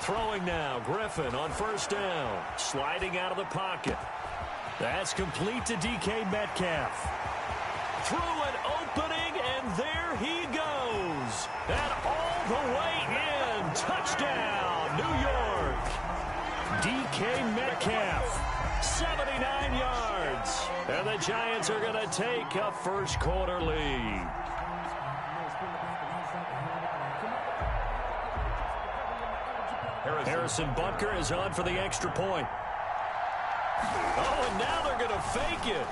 Throwing now, Griffin on first down. Sliding out of the pocket. That's complete to DK Metcalf. Through an opening, and there he goes. And all the way in. Touchdown, New York. DK Metcalf, 79 yards. And the Giants are going to take a first quarter lead. Harrison Butker is on for the extra point. Oh, and now they're going to fake it.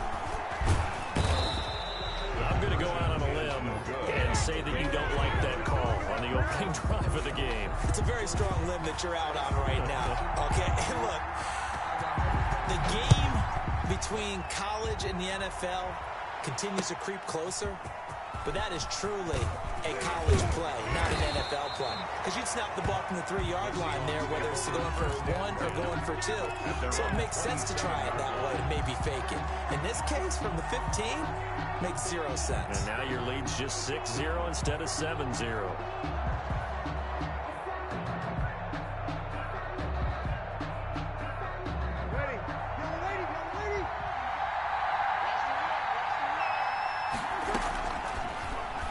I'm going to go out on a limb and say that you don't like that call on the opening drive of the game. It's a very strong limb that you're out on right now. Okay, and look, the game between college and the NFL continues to creep closer, but that is truly a college play, not an NFL play. Because you'd snap the ball from the 3-yard line there, whether it's going for 1 or going for 2. So it makes sense to try it that way and maybe fake it. In this case, from the 15, makes 0 sense. And now your lead's just 6-0 instead of 7-0.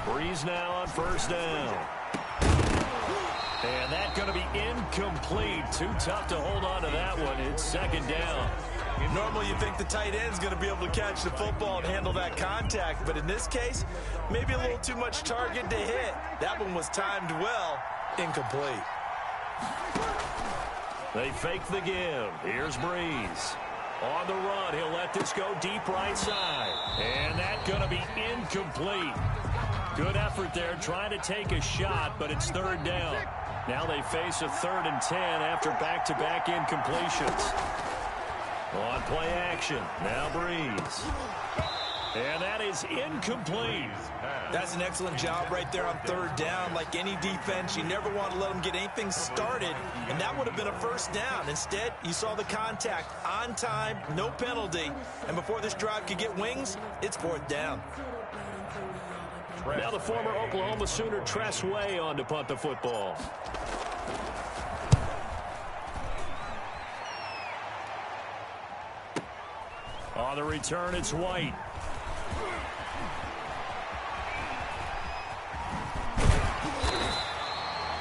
Breeze now on first down. And that's going to be incomplete. Too tough to hold on to that one. It's second down. Normally you think the tight end's going to be able to catch the football and handle that contact, but in this case, maybe a little too much target to hit. That one was timed well. Incomplete. They fake the give. Here's Breeze. On the run, he'll let this go deep right side. And that's going to be incomplete. Good effort there, trying to take a shot, but it's third down. Now they face a 3rd and 10 after back-to-back incompletions. On play action, now Breeze. And that is incomplete. That's an excellent job right there on third down. Like any defense, you never want to let them get anything started, and that would have been a first down. Instead, you saw the contact on time, no penalty, and before this drive could get wings, it's 4th down. Now the former Oklahoma Sooner Tress Way on to punt the football. On the return, it's White.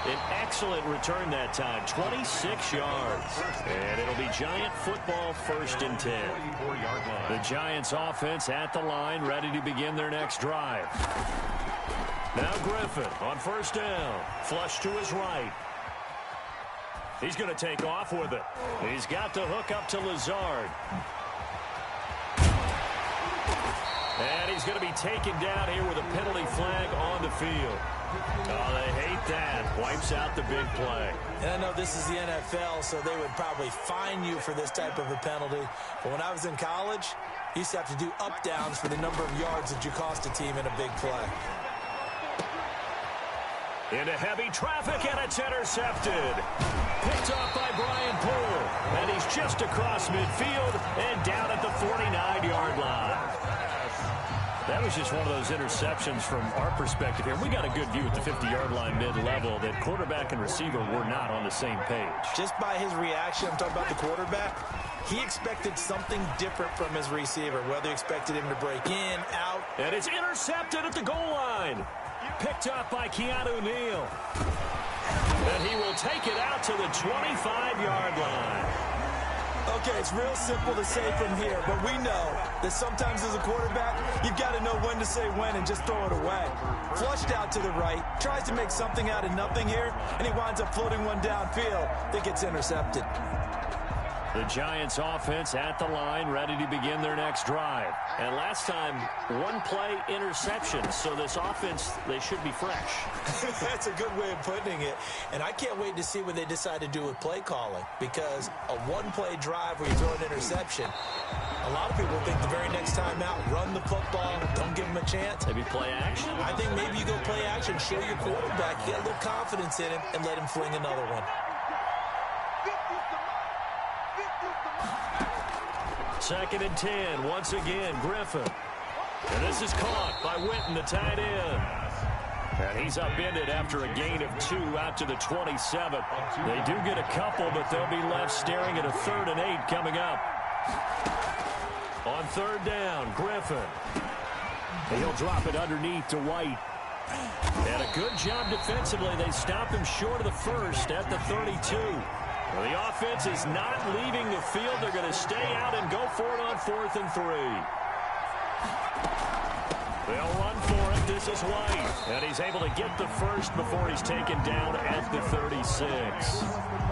An excellent return that time, 26 yards. And it'll be Giant football, 1st and 10. The Giants offense at the line, ready to begin their next drive. Now Griffin on first down. Flush to his right. He's going to take off with it. He's got the hook up to Lazard. And he's going to be taken down here with a penalty flag on the field. Oh, they hate that. Wipes out the big play. And I know this is the NFL, so they would probably fine you for this type of a penalty. But when I was in college, you used to have to do up-downs for the number of yards that you cost a team in a big play. Into heavy traffic, and it's intercepted. Picked off by Brian Poole. And he's just across midfield and down at the 49-yard line. That was just one of those interceptions from our perspective here. We got a good view at the 50-yard line mid-level that quarterback and receiver were not on the same page. Just by his reaction, I'm talking about the quarterback, he expected something different from his receiver, whether he expected him to break in, out. And it's intercepted at the goal line. Picked up by Keanu Neal. And he will take it out to the 25-yard line. Okay, it's real simple to say from here, but we know that sometimes as a quarterback, you've got to know when to say when and just throw it away. Flushed out to the right, tries to make something out of nothing here, and he winds up floating one downfield that gets intercepted. The Giants offense at the line, ready to begin their next drive. And last time, 1-play interception. So this offense, they should be fresh. That's a good way of putting it. And I can't wait to see what they decide to do with play calling. Because a 1-play drive where you throw an interception, a lot of people think the very next time out, run the football, don't give him a chance. Maybe play action? I think maybe you go play action, show your quarterback, get a little confidence in him, and let him fling another one. 2nd and 10, once again, Griffin. And this is caught by Witten, the tight end. And he's upended after a gain of 2 out to the 27. They do get a couple, but they'll be left staring at a 3rd and 8 coming up. On 3rd down, Griffin. He'll drop it underneath to White. And a good job defensively. They stop him short of the 1st at the 32. Well, the offense is not leaving the field. They're going to stay out and go for it on 4th and 3. They'll run for it. This is White. And he's able to get the 1st before he's taken down at the 36.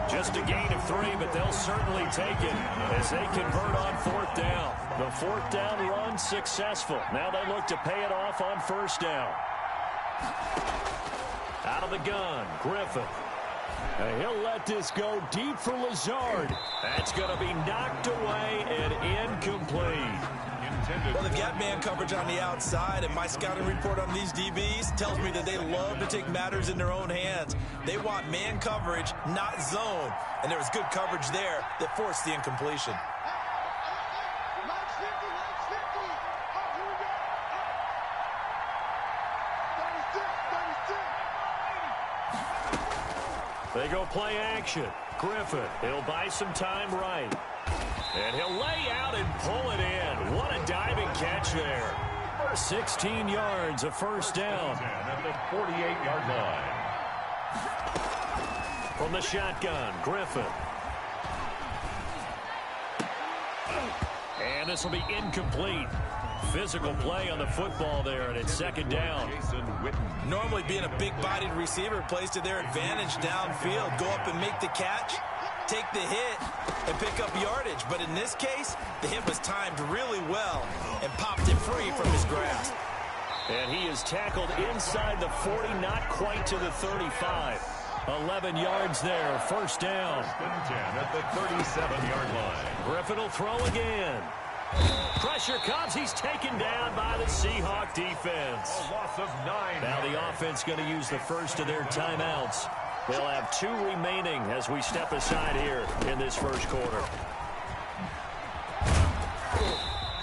Just a gain of 3, but they'll certainly take it as they convert on 4th down. The 4th down run successful. Now they look to pay it off on 1st down. Out of the gun, Griffin. And he'll let this go deep for Lazard. That's going to be knocked away and incomplete. Well, they've got man coverage on the outside, and my scouting report on these DBs tells me that they love to take matters in their own hands. They want man coverage, not zone. And there was good coverage there that forced the incompletion. They go play action. Griffin, he'll buy some time right. And he'll lay out and pull it in. What a diving catch there. 16 yards, a 1st down. At the 48-yard line. From the shotgun, Griffin. And this will be incomplete. Physical play on the football there, and it's 2nd down. Normally being a big-bodied receiver plays to their advantage downfield. Go up and make the catch, take the hit, and pick up yardage. But in this case, the hit was timed really well and popped it free from his grasp. And he is tackled inside the 40, not quite to the 35. 11 yards there, 1st down. 10 at the 37-yard line. Griffin will throw again. Pressure comes. He's taken down by the Seahawk defense. A loss of 9. Now the offense going to use the 1st of their timeouts. They'll have 2 remaining as we step aside here in this 1st quarter.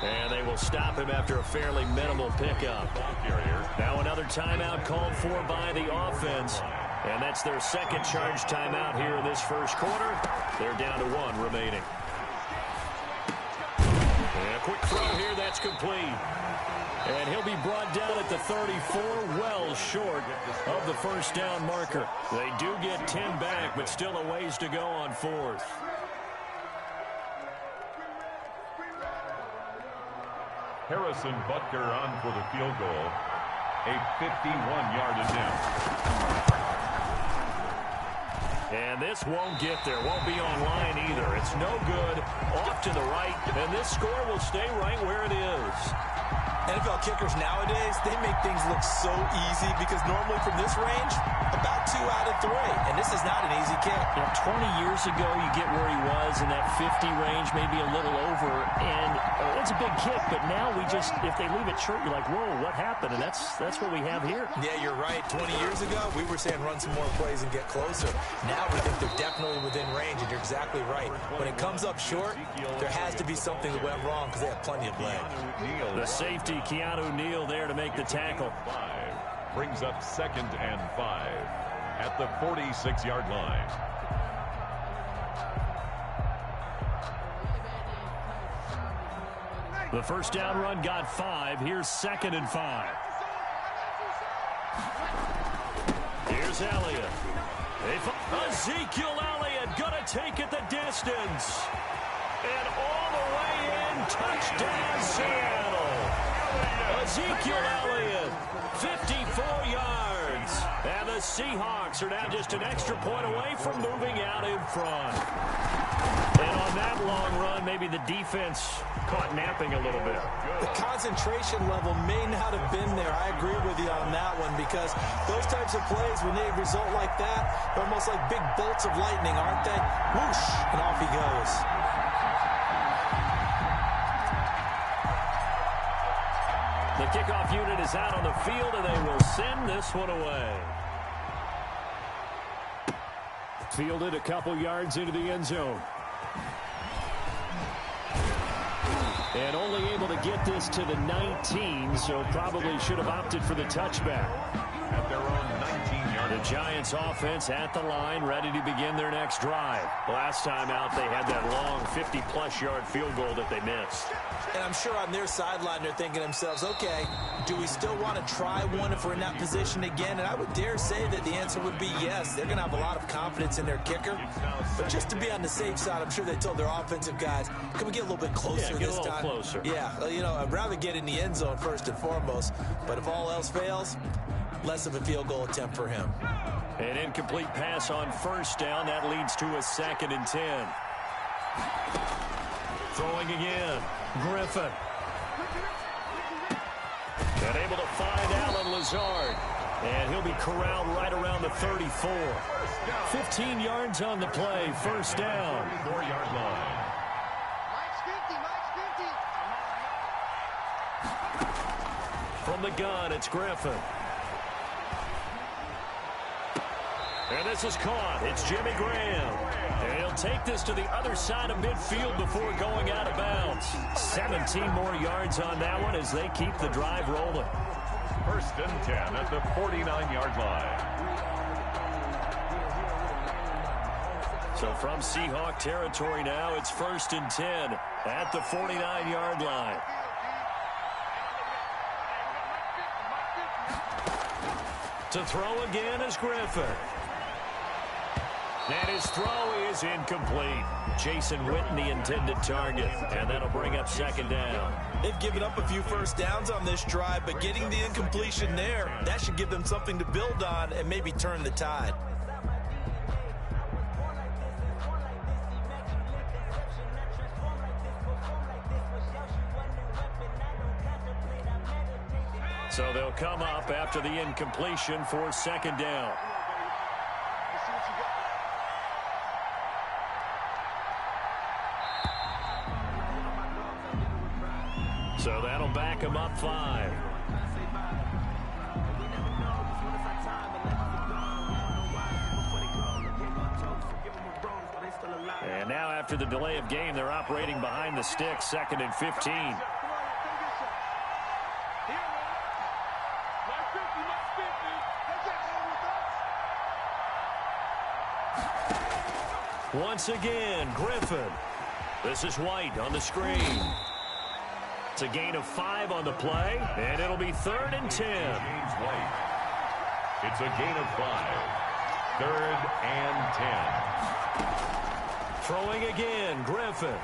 And they will stop him after a fairly minimal pickup. Now another timeout called for by the offense. And that's their 2nd charge timeout here in this 1st quarter. They're down to 1 remaining. And a quick throw here, that's complete. And he'll be brought down at the 34, well short of the 1st down marker. They do get 10 back, but still a ways to go on 4th. Harrison Butker on for the field goal. A 51-yard attempt. And this won't get there. Won't be online either. It's no good. Off to the right. And this score will stay right where it is. NFL kickers nowadays, they make things look so easy because normally from this range, about 2 out of 3. And this is not an easy kick. You know, 20 years ago, you get where he was in that 50 range, maybe a little over. And it's a big kick, but now we just, if they leave it short, you're like, whoa, what happened? And that's what we have here. Yeah, you're right. 20 years ago, we were saying run some more plays and get closer. Now we think they're definitely within range, and you're exactly right. When it comes up short, there has to be something that went wrong because they have plenty of leg. The safety, Keanu Neal, there to make the tackle. Brings up 2nd and 5 at the 46-yard line. The 1st down run got 5. Here's 2nd and 5. Here's Elliott. Ezekiel Elliott gonna take it the distance. And all the way in, touchdown Seattle. Ezekiel Elliott, 54 yards. And the Seahawks are now just an extra point away from moving out in front. And on that long run, maybe the defense caught napping a little bit. The concentration level may not have been there. I agree with you on that one because those types of plays, when they result like that, they're almost like big bolts of lightning, aren't they? Whoosh, and off he goes. The kickoff unit is out on the field, and they will send this one away. Fielded a couple yards into the end zone. And only able to get this to the 19, so probably should have opted for the touchback. At their own The Giants offense at the line, ready to begin their next drive. Last time out, they had that long 50-plus yard field goal that they missed. And I'm sure on their sideline, they're thinking to themselves, okay, do we still want to try one if we're in that position again? And I would dare say that the answer would be yes. They're going to have a lot of confidence in their kicker. But just to be on the safe side, I'm sure they told their offensive guys, can we get a little bit closer this time? Get a little closer. Yeah, you know, I'd rather get in the end zone first and foremost. But if all else fails, less of a field goal attempt for him. An incomplete pass on first down. That leads to a 2nd and 10. Throwing again. Griffin. And able to find Alan Lazard. And he'll be corralled right around the 34. 15 yards on the play. First down. 4-yard line. From the gun, it's Griffin. And this is caught. It's Jimmy Graham. And he'll take this to the other side of midfield before going out of bounds. 17 more yards on that one as they keep the drive rolling. 1st and 10 at the 49-yard line. So from Seahawk territory now, it's 1st and 10 at the 49-yard line. To throw again is Griffin. And his throw is incomplete. Jason Witten, the intended target. And that'll bring up 2nd down. They've given up a few first downs on this drive, but getting the incompletion there, that should give them something to build on and maybe turn the tide. So they'll come up after the incompletion for 2nd down. So that'll back him up 5. And now after the delay of game, they're operating behind the sticks, 2nd and 15. Once again, Griffin. This is White on the screen. It's a gain of 5 on the play, and it'll be 3rd and 10. James White. It's a gain of 5. 3rd and 10. Throwing again, Griffin.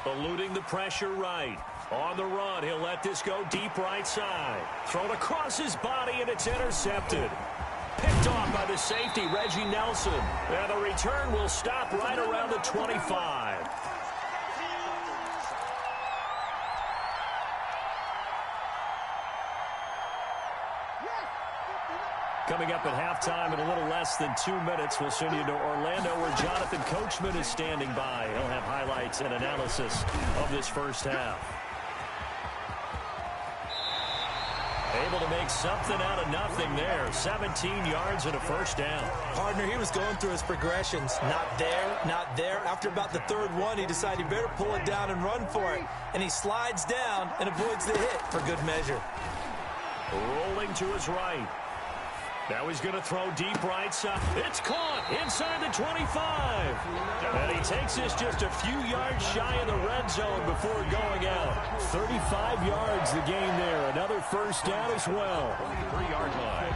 Eluding the pressure right. On the run, he'll let this go deep right side. Thrown across his body, and it's intercepted. Picked off by the safety, Reggie Nelson. And the return will stop right around the 25. Coming up at halftime in a little less than 2 minutes, we'll send you to Orlando where Jonathan Coachman is standing by. He'll have highlights and analysis of this first half. Able to make something out of nothing there. 17 yards and a first down. Partner, he was going through his progressions. Not there, not there. After about the 3rd one, he decided he better pull it down and run for it. And he slides down and avoids the hit for good measure. Rolling to his right. Now he's going to throw deep right side. It's caught inside the 25. And he takes this just a few yards shy of the red zone before going out. 35 yards the gain there. Another first down as well. 3-yard line.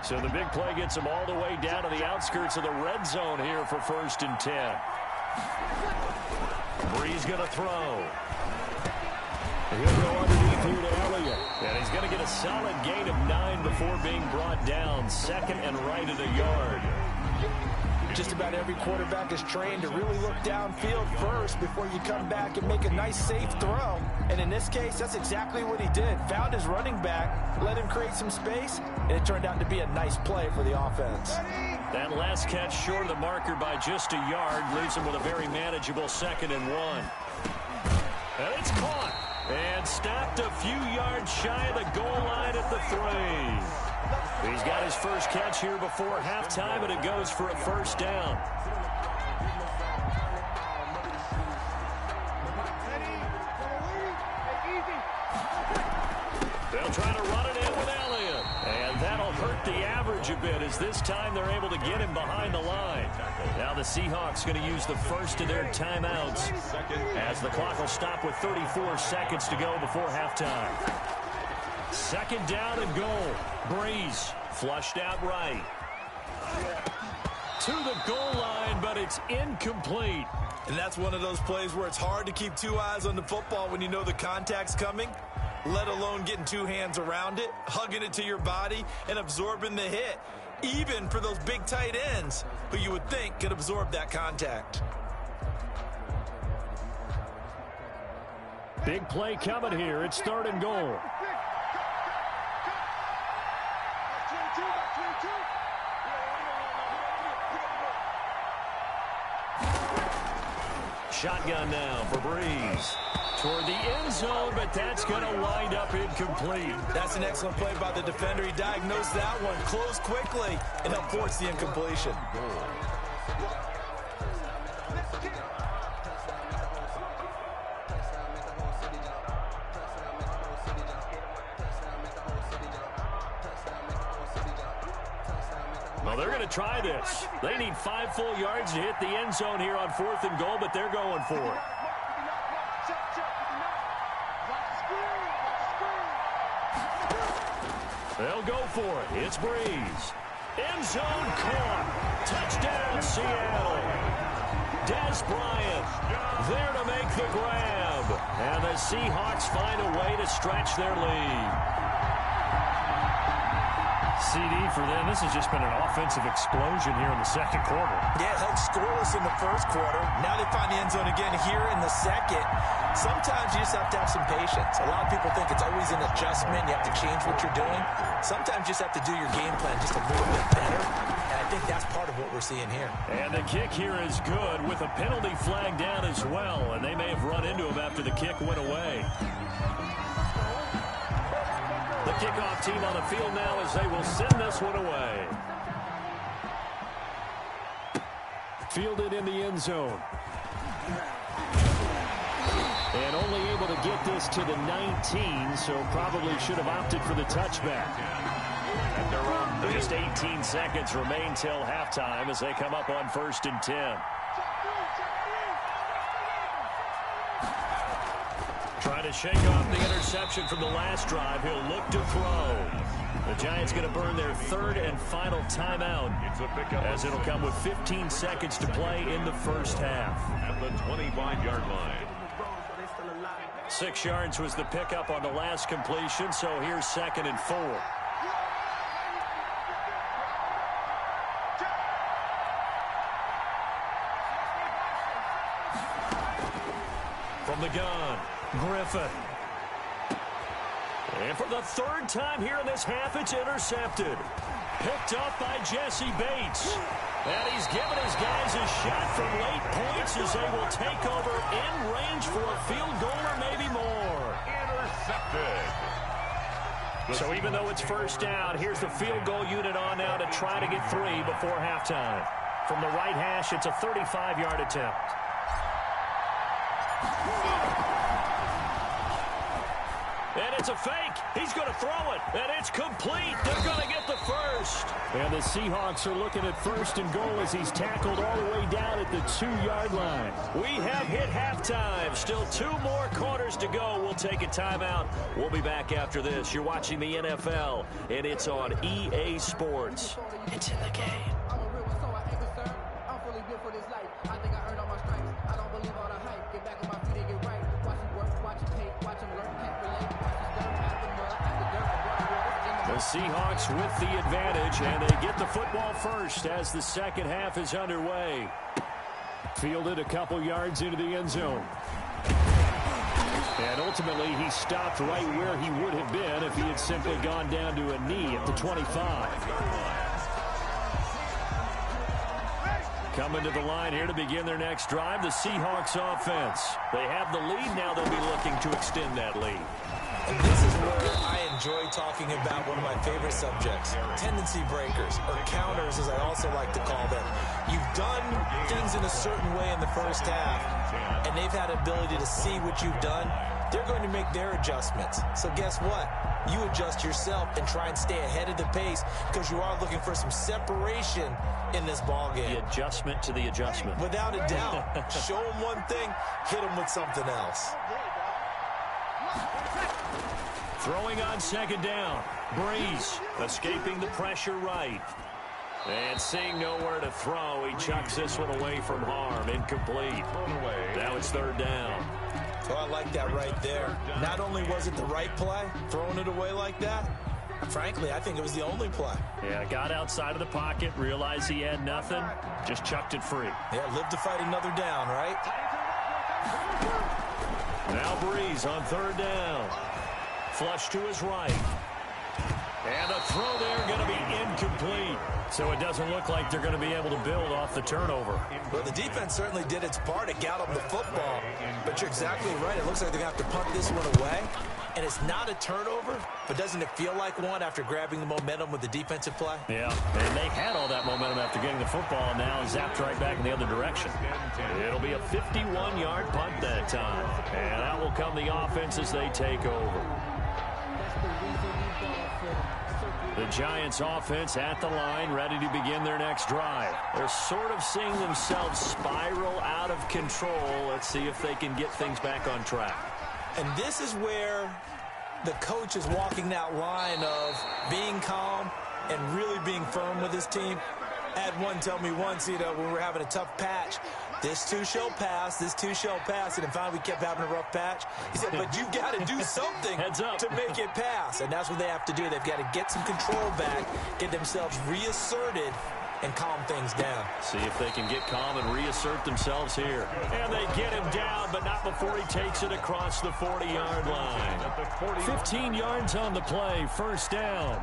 So the big play gets him all the way down to the outskirts of the red zone here for 1st and 10. Bree's going to throw. He'll go underneath here to Elliott. And he's going to get a solid gain of 9 before being brought down. 2nd and right at a yard. Just about every quarterback is trained to really look downfield first before you come back and make a nice, safe throw. And in this case, that's exactly what he did. Found his running back, let him create some space, and it turned out to be a nice play for the offense. That last catch short of the marker by just a yard leaves him with a very manageable 2nd and 1. And it's caught. And stopped a few yards shy of the goal line at the 3. He's got his first catch here before halftime, and it goes for a first down. They'll try to run it in with Elliott. And that'll hurt the average a bit as this time they're able to get him behind the line. Now the Seahawks going to use the first of their timeouts as the clock will stop with 34 seconds to go before halftime. Second down and goal. Breeze flushed out right. To the goal line, but it's incomplete. And that's one of those plays where it's hard to keep two eyes on the football when you know the contact's coming, let alone getting two hands around it, hugging it to your body, and absorbing the hit, even for those big tight ends who you would think could absorb that contact. Big play coming here. It's third and goal. Shotgun now for Breeze. Toward the end zone, but that's going to wind up incomplete. That's an excellent play by the defender. He diagnosed that one, closed quickly, and helped force the incompletion. Well, they're going to try this. They need 5 full yards to hit the end zone here on 4th and goal, but they're going for it. They'll go for it. It's Breeze. End zone caught. Touchdown, Seattle. Des Bryant there to make the grab. And the Seahawks find a way to stretch their lead. CD for them. This has just been an offensive explosion here in the second quarter. Yeah, held scoreless in the first quarter. Now they find the end zone again here in the second. Sometimes you just have to have some patience. A lot of people think it's always an adjustment. You have to change what you're doing. Sometimes you just have to do your game plan just a little bit better. And I think that's part of what we're seeing here. And the kick here is good with a penalty flag down as well. And they may have run into him after the kick went away. The kickoff team on the field now as they will send this one away. Fielded in the end zone. And only able to get this to the 19, so probably should have opted for the touchback. Just 18 seconds remain till halftime as they come up on 1st and 10. Trying to shake off the interception from the last drive. He'll look to throw. The Giants going to burn their third and final timeout as it'll come with 15 seconds to play in the first half. At the 25-yard line. 6 yards was the pickup on the last completion, so here's 2nd and 4. From the gun, Griffin. And for the third time here in this half, it's intercepted. Picked up by Jesse Bates. And he's given his guys a shot from late points as they will take over in range for a field goal or maybe more. Intercepted. So even though it's first down, here's the field goal unit on now to try to get 3 before halftime. From the right hash, it's a 35-yard attempt. And it's a fake. He's going to throw it. And it's complete. They're going to get the first. And the Seahawks are looking at 1st and goal as he's tackled all the way down at the 2-yard line. We have hit halftime. Still 2 more quarters to go. We'll take a timeout. We'll be back after this. You're watching the NFL, and it's on EA Sports. It's in the game. The Seahawks with the advantage, and they get the football first as the second half is underway. Fielded a couple yards into the end zone. And ultimately, he stopped right where he would have been if he had simply gone down to a knee at the 25. Coming to the line here to begin their next drive, the Seahawks offense. They have the lead. Now they'll be looking to extend that lead. And this is where I enjoy talking about one of my favorite subjects, tendency breakers, or counters as I also like to call them. You've done things in a certain way in the first half, and they've had ability to see what you've done they're going to make their adjustments. So guess what? You adjust yourself and try and stay ahead of the pace because you are looking for some separation in this ball game. The adjustment to the adjustment. Without a doubt. Show them one thing, hit them with something else. Throwing on second down. Breeze escaping the pressure right. And seeing nowhere to throw, he chucks this one away from harm. Incomplete. Now it's third down. Oh, I like that right there. Not only was it the right play, throwing it away like that, frankly, I think it was the only play. Yeah, got outside of the pocket, realized he had nothing, just chucked it free. Yeah, live to fight another down, right? Now Breeze on third down. Flush to his right. And the throw there going to be incomplete. So it doesn't look like they're going to be able to build off the turnover. Well, the defense certainly did its part to get them the football. But you're exactly right. It looks like they're going to have to punt this one away. And it's not a turnover, but doesn't it feel like one after grabbing the momentum with the defensive play? Yeah, and they had all that momentum after getting the football, and now zapped right back in the other direction. It'll be a 51-yard punt that time. And that will come the offense as they take over. The Giants offense at the line, ready to begin their next drive. They're sort of seeing themselves spiral out of control. Let's see if they can get things back on track. And this is where the coach is walking that line of being calm and really being firm with his team. I had one tell me once, when we were having a tough patch, this too shall pass, this too shall pass. And finally we kept having a rough patch. He said, but you've got to do something to make it pass. And that's what they have to do. They've got to get some control back, get themselves reasserted, and calm things down. See if they can get calm and reassert themselves here. And they get him down, but not before he takes it across the 40-yard line. 15 yards on the play, first down.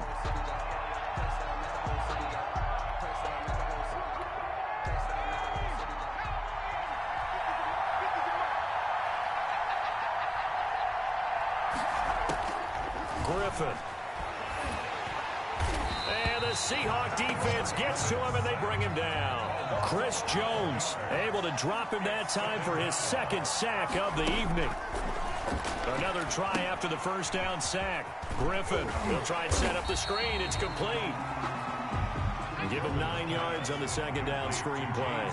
Griffin. And the Seahawk defense gets to him, and they bring him down. Chris Jones able to drop him that time for his second sack of the evening. Another try after the first down sack. Griffin will try and set up the screen. It's complete. And give him 9 yards on the second down screen play.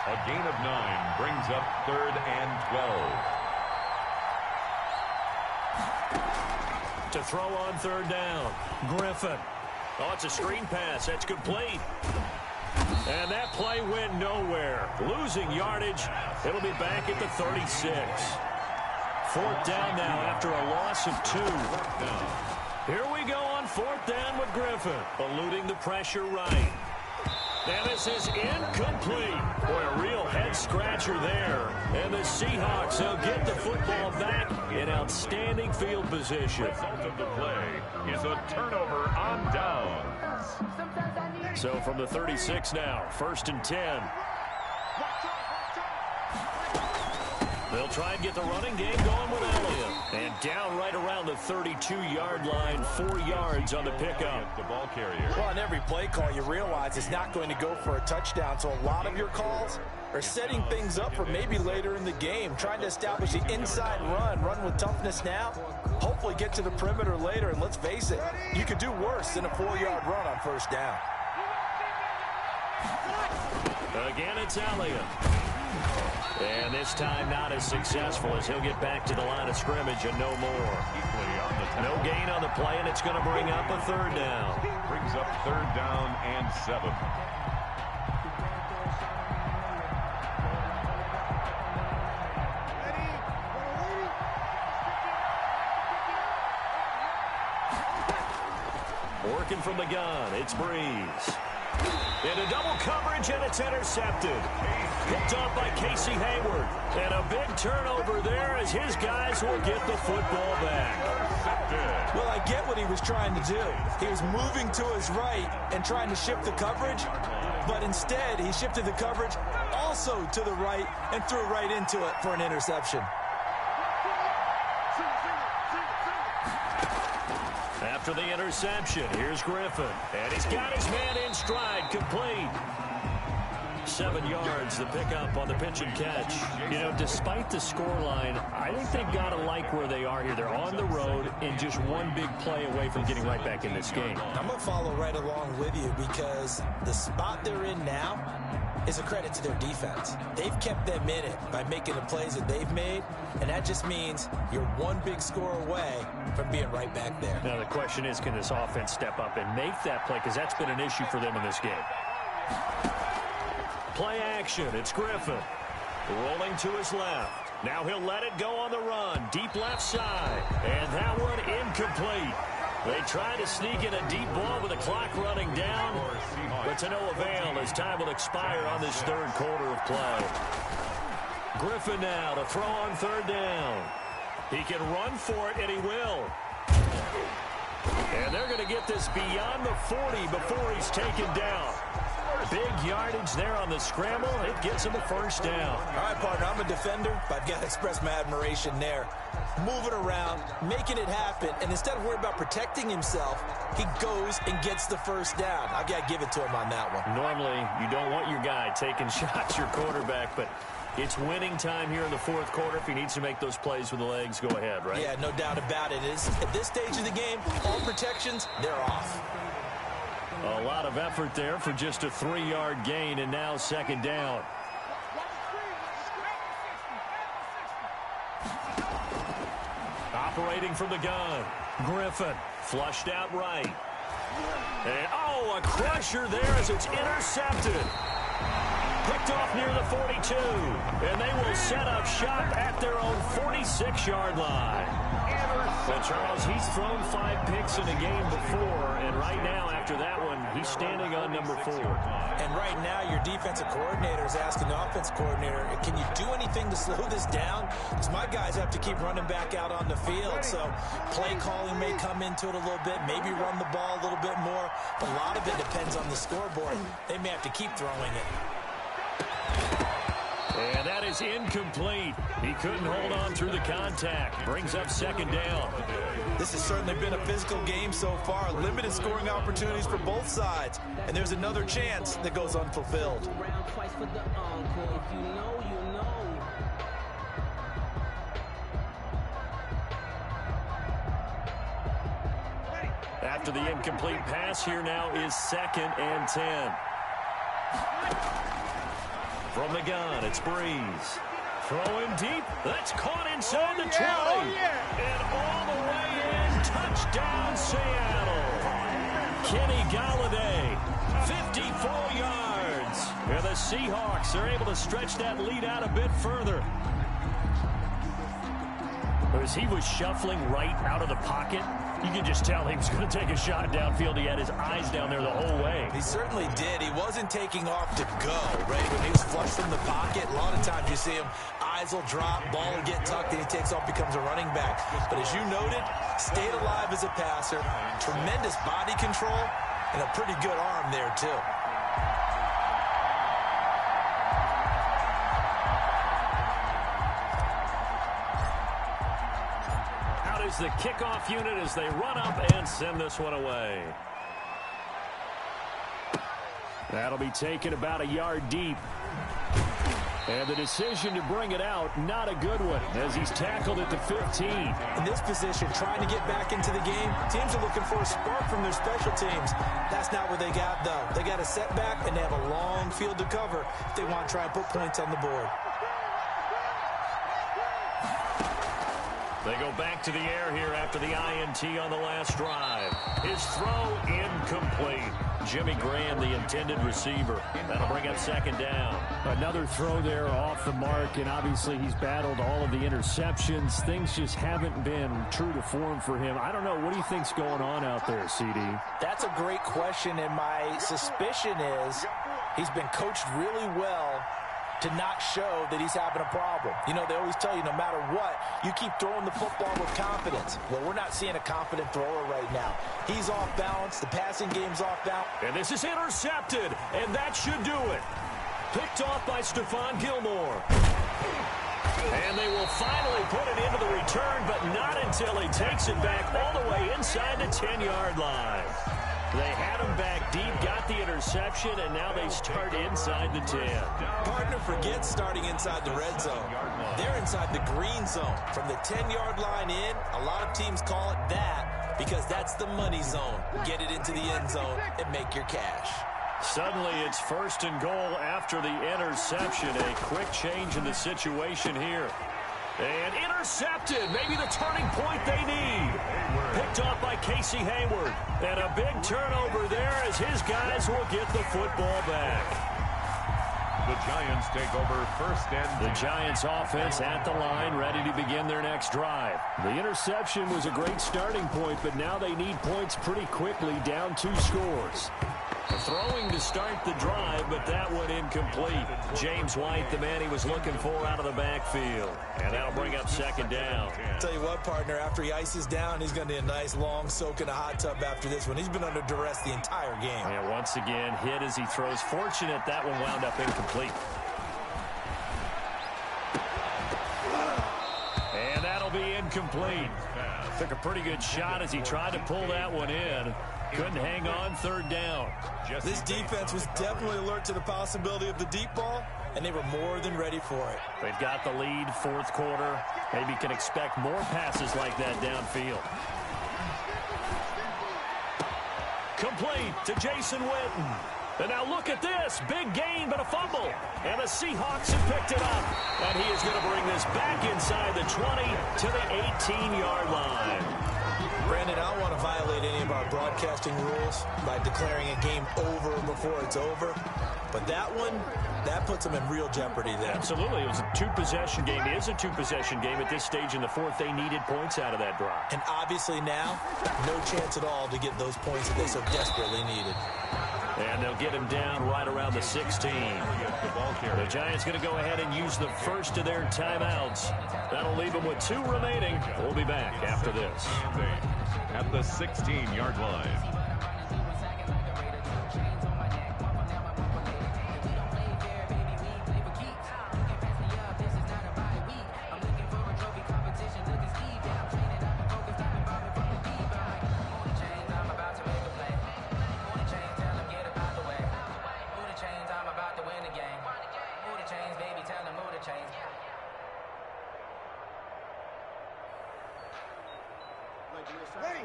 A gain of 9 brings up 3rd and 12. To throw on third down. Griffin. Oh, it's a screen pass. That's complete. And that play went nowhere. Losing yardage. It'll be back at the 36. 4th down now after a loss of 2. Here we go on 4th down with Griffin. Eluding the pressure right. And this is incomplete. Boy, a real head-scratcher there. And the Seahawks will get the football back in outstanding field position. The result of the play is a turnover on downs. So from the 36 now, 1st and 10. They'll try and get the running game going with Elliott. And down right around the 32-yard line, 4 yards on the pickup. The ball carrier. Well, on every play call, you realize it's not going to go for a touchdown. So a lot of your calls are setting things up for maybe later in the game, trying to establish the inside run with toughness now, hopefully get to the perimeter later. And let's face it, you could do worse than a 4-yard run on first down. Again, it's Elliott. And this time not as successful as he'll get back to the line of scrimmage and no more. No gain on the play, and it's going to bring up a 3rd down. Brings up 3rd down and 7. Working from the gun, it's Breeze. Into double coverage, and it's intercepted. Picked up by Casey Hayward. And a big turnover there as his guys will get the football back. Well, I get what he was trying to do. He was moving to his right and trying to shift the coverage, but instead he shifted the coverage also to the right and threw right into it for an interception. After the interception, here's Griffin. And he's got his man in stride, complete. 7 yards, the pickup on the pitch and catch. You know, despite the scoreline, I think they've got to like where they are here. They're on the road and just one big play away from getting right back in this game. I'm going to follow right along with you because the spot they're in now is a credit to their defense. They've kept them in it by making the plays that they've made, and that just means you're one big score away from being right back there. Now the question is, can this offense step up and make that play, because that's been an issue for them in this game. Play action, it's Griffin. Rolling to his left. Now he'll let it go on the run. Deep left side. And that one incomplete. They try to sneak in a deep ball with the clock running down, but to no avail as time will expire on this third quarter of play. Griffin now to throw on third down. He can run for it, and he will. And they're going to get this beyond the 40 before he's taken down. Big yardage there on the scramble. It gets him the first down. All right, partner, I'm a defender, but I've got to express my admiration there. Moving around, making it happen, and instead of worrying about protecting himself, he goes and gets the first down. I've got to give it to him on that one. Normally, you don't want your guy taking shots, your quarterback, but it's winning time here in the fourth quarter. If he needs to make those plays with the legs, go ahead, right? Yeah, no doubt about it. At this stage of the game, all protections, they're off. A lot of effort there for just a 3-yard gain, and now second down. Operating from the gun. Griffin flushed out right. And, oh, a crusher there as it's intercepted. Picked off near the 42. And they will set up shop at their own 46-yard line. Well, Charles, he's thrown 5 picks in a game before, and right now, after that one, he's standing on number 4. And right now, your defensive coordinator is asking the offensive coordinator, can you do anything to slow this down? Because my guys have to keep running back out on the field, so play calling may come into it a little bit, maybe run the ball a little bit more, but a lot of it depends on the scoreboard. They may have to keep throwing it. And that is incomplete. He couldn't hold on through the contact. Brings up second down. This has certainly been a physical game so far. Limited scoring opportunities for both sides. And there's another chance that goes unfulfilled. After the incomplete pass, here now is 2nd and 10. From the gun, it's Breeze. Throwing deep. That's caught inside the 20. And all the way in. Touchdown, Seattle. Kenny Galladay, 54 yards. And the Seahawks are able to stretch that lead out a bit further. As he was shuffling right out of the pocket, you could just tell he was going to take a shot downfield. He had his eyes down there the whole way. He certainly did. He wasn't taking off to go, right? When he was flushed from the pocket, a lot of times you see him, eyes will drop, ball will get tucked, and he takes off, becomes a running back. But as you noted, stayed alive as a passer, tremendous body control, and a pretty good arm there, too. Is the kickoff unit as they run up and send this one away. That'll be taken about a yard deep. And the decision to bring it out, not a good one, as he's tackled at the 15. In this position, trying to get back into the game, teams are looking for a spark from their special teams. That's not what they got, though. They got a setback, and they have a long field to cover if they want to try and put points on the board. They go back to the air here after the INT on the last drive. His throw incomplete. Jimmy Graham, the intended receiver. That'll bring up second down. Another throw there off the mark, and obviously he's battled all of the interceptions. Things just haven't been true to form for him. I don't know. What do you think's going on out there, CD? That's a great question, and my suspicion is he's been coached really well to not show that he's having a problem. You know, they always tell you no matter what, you keep throwing the football with confidence. Well, we're not seeing a confident thrower right now. He's off balance. The passing game's off balance. And this is intercepted, and that should do it. Picked off by Stephon Gilmore. And they will finally put it into the return, but not until he takes it back all the way inside the 10-yard line. They had him back deep, got the interception, and now they start inside the 10. Partner, forget starting inside the red zone. They're inside the green zone. From the 10-yard line in, a lot of teams call it that because that's the money zone. Get it into the end zone and make your cash. Suddenly it's 1st and goal after the interception. A quick change in the situation here. And intercepted. Maybe the turning point they need. Picked off by Casey Hayward. And a big turnover there as his guys will get the football back. The Giants take over 1st and 10. The Giants offense at the line, ready to begin their next drive. The interception was a great starting point, but now they need points pretty quickly, down 2 scores. Throwing to start the drive, but that one incomplete. James White, the man he was looking for out of the backfield. And that'll bring up 2nd down. Tell you what, partner, after he ices down, he's going to need a nice long soak in a hot tub after this one. He's been under duress the entire game. And once again, hit as he throws. Fortunate that one wound up incomplete. And that'll be incomplete. Took a pretty good shot as he tried to pull that one in. Couldn't hang on, 3rd down. This defense was definitely alert to the possibility of the deep ball, and they were more than ready for it. They've got the lead, 4th quarter. Maybe can expect more passes like that downfield. Complete to Jason Witten. And now look at this. Big gain, but a fumble. And the Seahawks have picked it up. And he is going to bring this back inside the 20 to the 18-yard line. Brandon, I don't want to violate any of our broadcasting rules by declaring a game over before it's over. But that one, that puts them in real jeopardy there. Absolutely. It was a 2-possession game. It is a 2-possession game at this stage in the 4th. They needed points out of that drive. And obviously now, no chance at all to get those points that they so desperately needed. And they'll get him down right around the 16. The Giants going to go ahead and use the first of their timeouts. That'll leave them with 2 remaining. We'll be back after this. At the 16-yard line.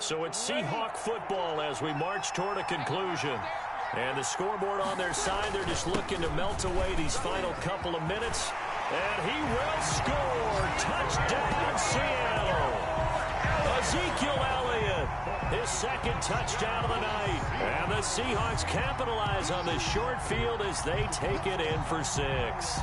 So it's Seahawk football as we march toward a conclusion. And the scoreboard on their side, they're just looking to melt away these final couple of minutes. And he will score. Touchdown, Seattle. Ezekiel Elliott, his 2nd touchdown of the night. And the Seahawks capitalize on the short field as they take it in for 6.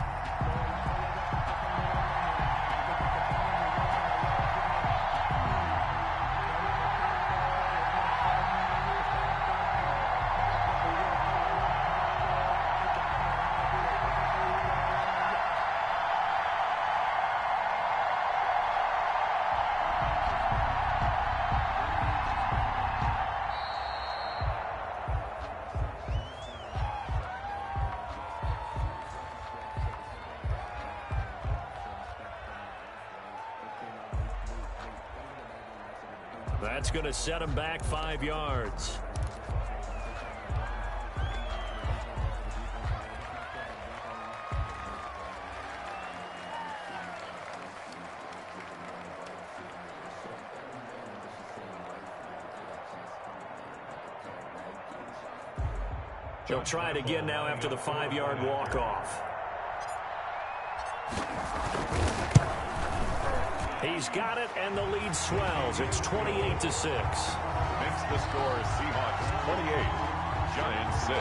That's going to set him back 5 yards. They'll try it again now after the 5-yard walk-off. He's got it, and the lead swells. It's 28-6. Makes the score Seahawks 28, Giants 6.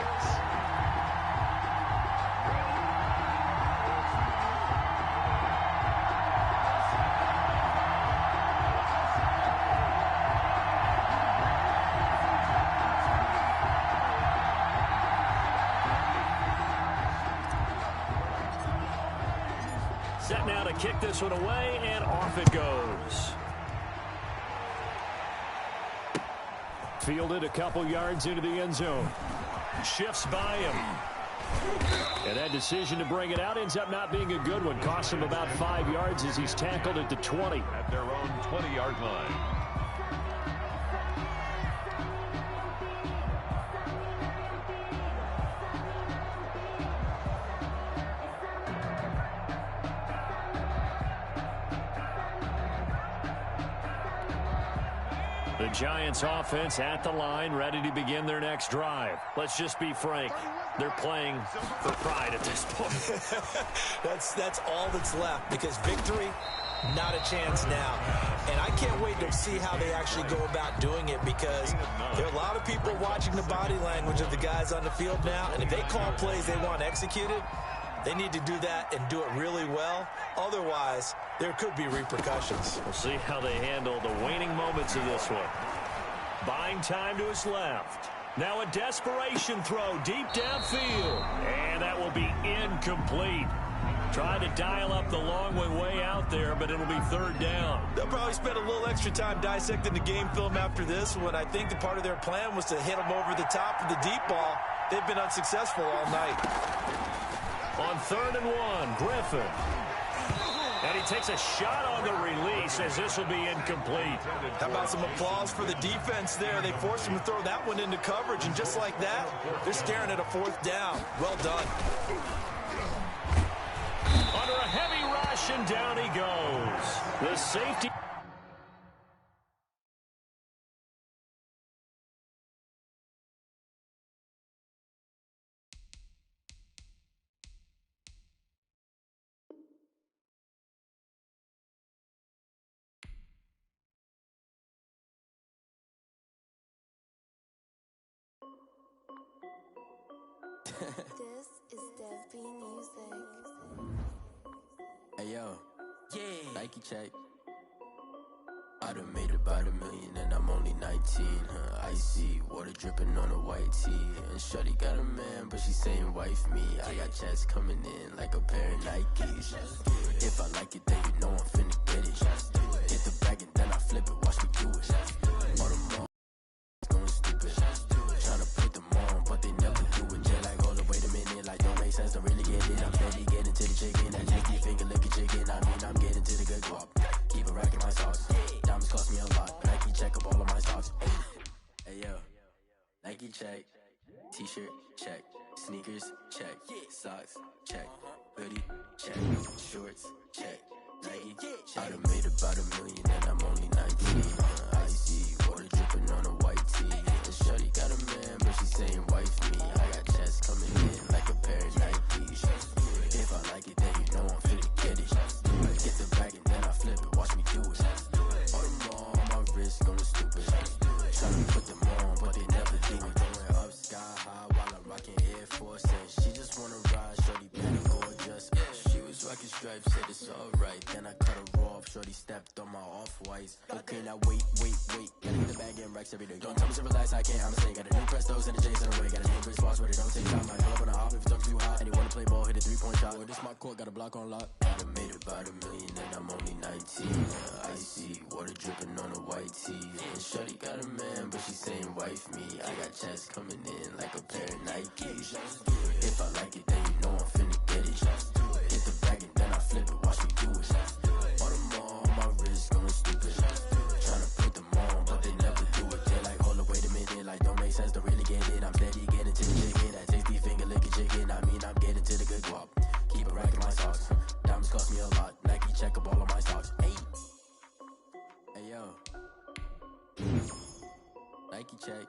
Set now to kick this one away, and off it goes. Fielded a couple yards into the end zone. Shifts by him. And that decision to bring it out ends up not being a good one. Cost him about 5 yards as he's tackled at the 20. At their own 20-yard line. The Giants offense at the line, ready to begin their next drive. Let's just be frank. They're playing for pride at this point. That's all that's left, because victory, not a chance now. And I can't wait to see how they actually go about doing it, because there are a lot of people watching the body language of the guys on the field now, and if they call plays they want executed, they need to do that and do it really well. Otherwise, there could be repercussions. We'll see how they handle the waning moments of this one. Buying time to his left. Now a desperation throw deep downfield. And that will be incomplete. Trying to dial up the long way out there, but it'll be third down. They'll probably spend a little extra time dissecting the game film after this one. I think the part of their plan was to hit them over the top of the deep ball. They've been unsuccessful all night. On 3rd and 1, Griffin. And he takes a shot on the release, as this will be incomplete. How about some applause for the defense there? They forced him to throw that one into coverage, and just like that, they're staring at a 4th down. Well done. Under a heavy rush, and down he goes. The safety. This is Dev B Music. Hey yo, yeah, Nike check. I done made about $1 million and I'm only 19. Icy water dripping on a white tee. And shorty got a man, but she saying wife me. I got checks coming in like a pair of Nikes. If I like it, then you know I'm finna get it. Get the bag and then I flip it. Watch me do it. All the more going stupid. Tryna put them on, but they never do it. Just like, hold up, wait a minute. Like, don't make sense, don't really get it. I'm steady getting to the chicken. That janky finger licking chicken. I mean, I'm getting to the good guap. Keep it racking my sauce. Diamonds cost me a lot. Nike check up all of my stocks. Hey yo, Nike check. T-shirt check. Sneakers check. Socks check. Hoodie check. Shorts check. Nike check. I done made about $1 million and I'm only 19. Icy water dripping on a white tee. And shorty got a man, but she saying wife me. I got checks coming in like a pair of Nikes. If I like it, then you know I'm finna get it. Get the bag and then I flip it. Watch me do it. All them all on my wrist going stupid. Tryna put them on, but they never do it. Going up sky high while I'm rocking Air Force. And she just wanna ride, shorty bad and gorgeous. She was rocking stripes, said it's alright. Then I cut her off, shorty stepped on my off-whites. Okay, now wait. Gotta get the bag and racks every day. Don't tell me to relax, I can't, I'm saying. Got a new Prestos and a J's in the way. Got a new Chris Boss where they don't take time. Might pull up on a hop if it's too hot. And they wanna play ball, hit a 3-point shot. Well, this my court, got a block on lock. I done made about $1 million and I'm only 19. Icy water dripping on a white tee. And shorty got a man, but she saying wife me. I got checks coming in like a pair of Nikes. If I like it, then you know I'm finna get it. Hit the bag and then I flip it. Watch me do it. All them all on my wrist going stupid. Tryna put them on, but they never do it. They're like, hold up, wait a minute. Like, don't make sense, don't really get it. I'm steady getting to the chicken. That tasty finger licking chicken. I mean, I'm getting to the good guap. Keep it racking my sauce. Diamonds cost me a lot. Nike check up all of my stocks. Hey yo, Nike check.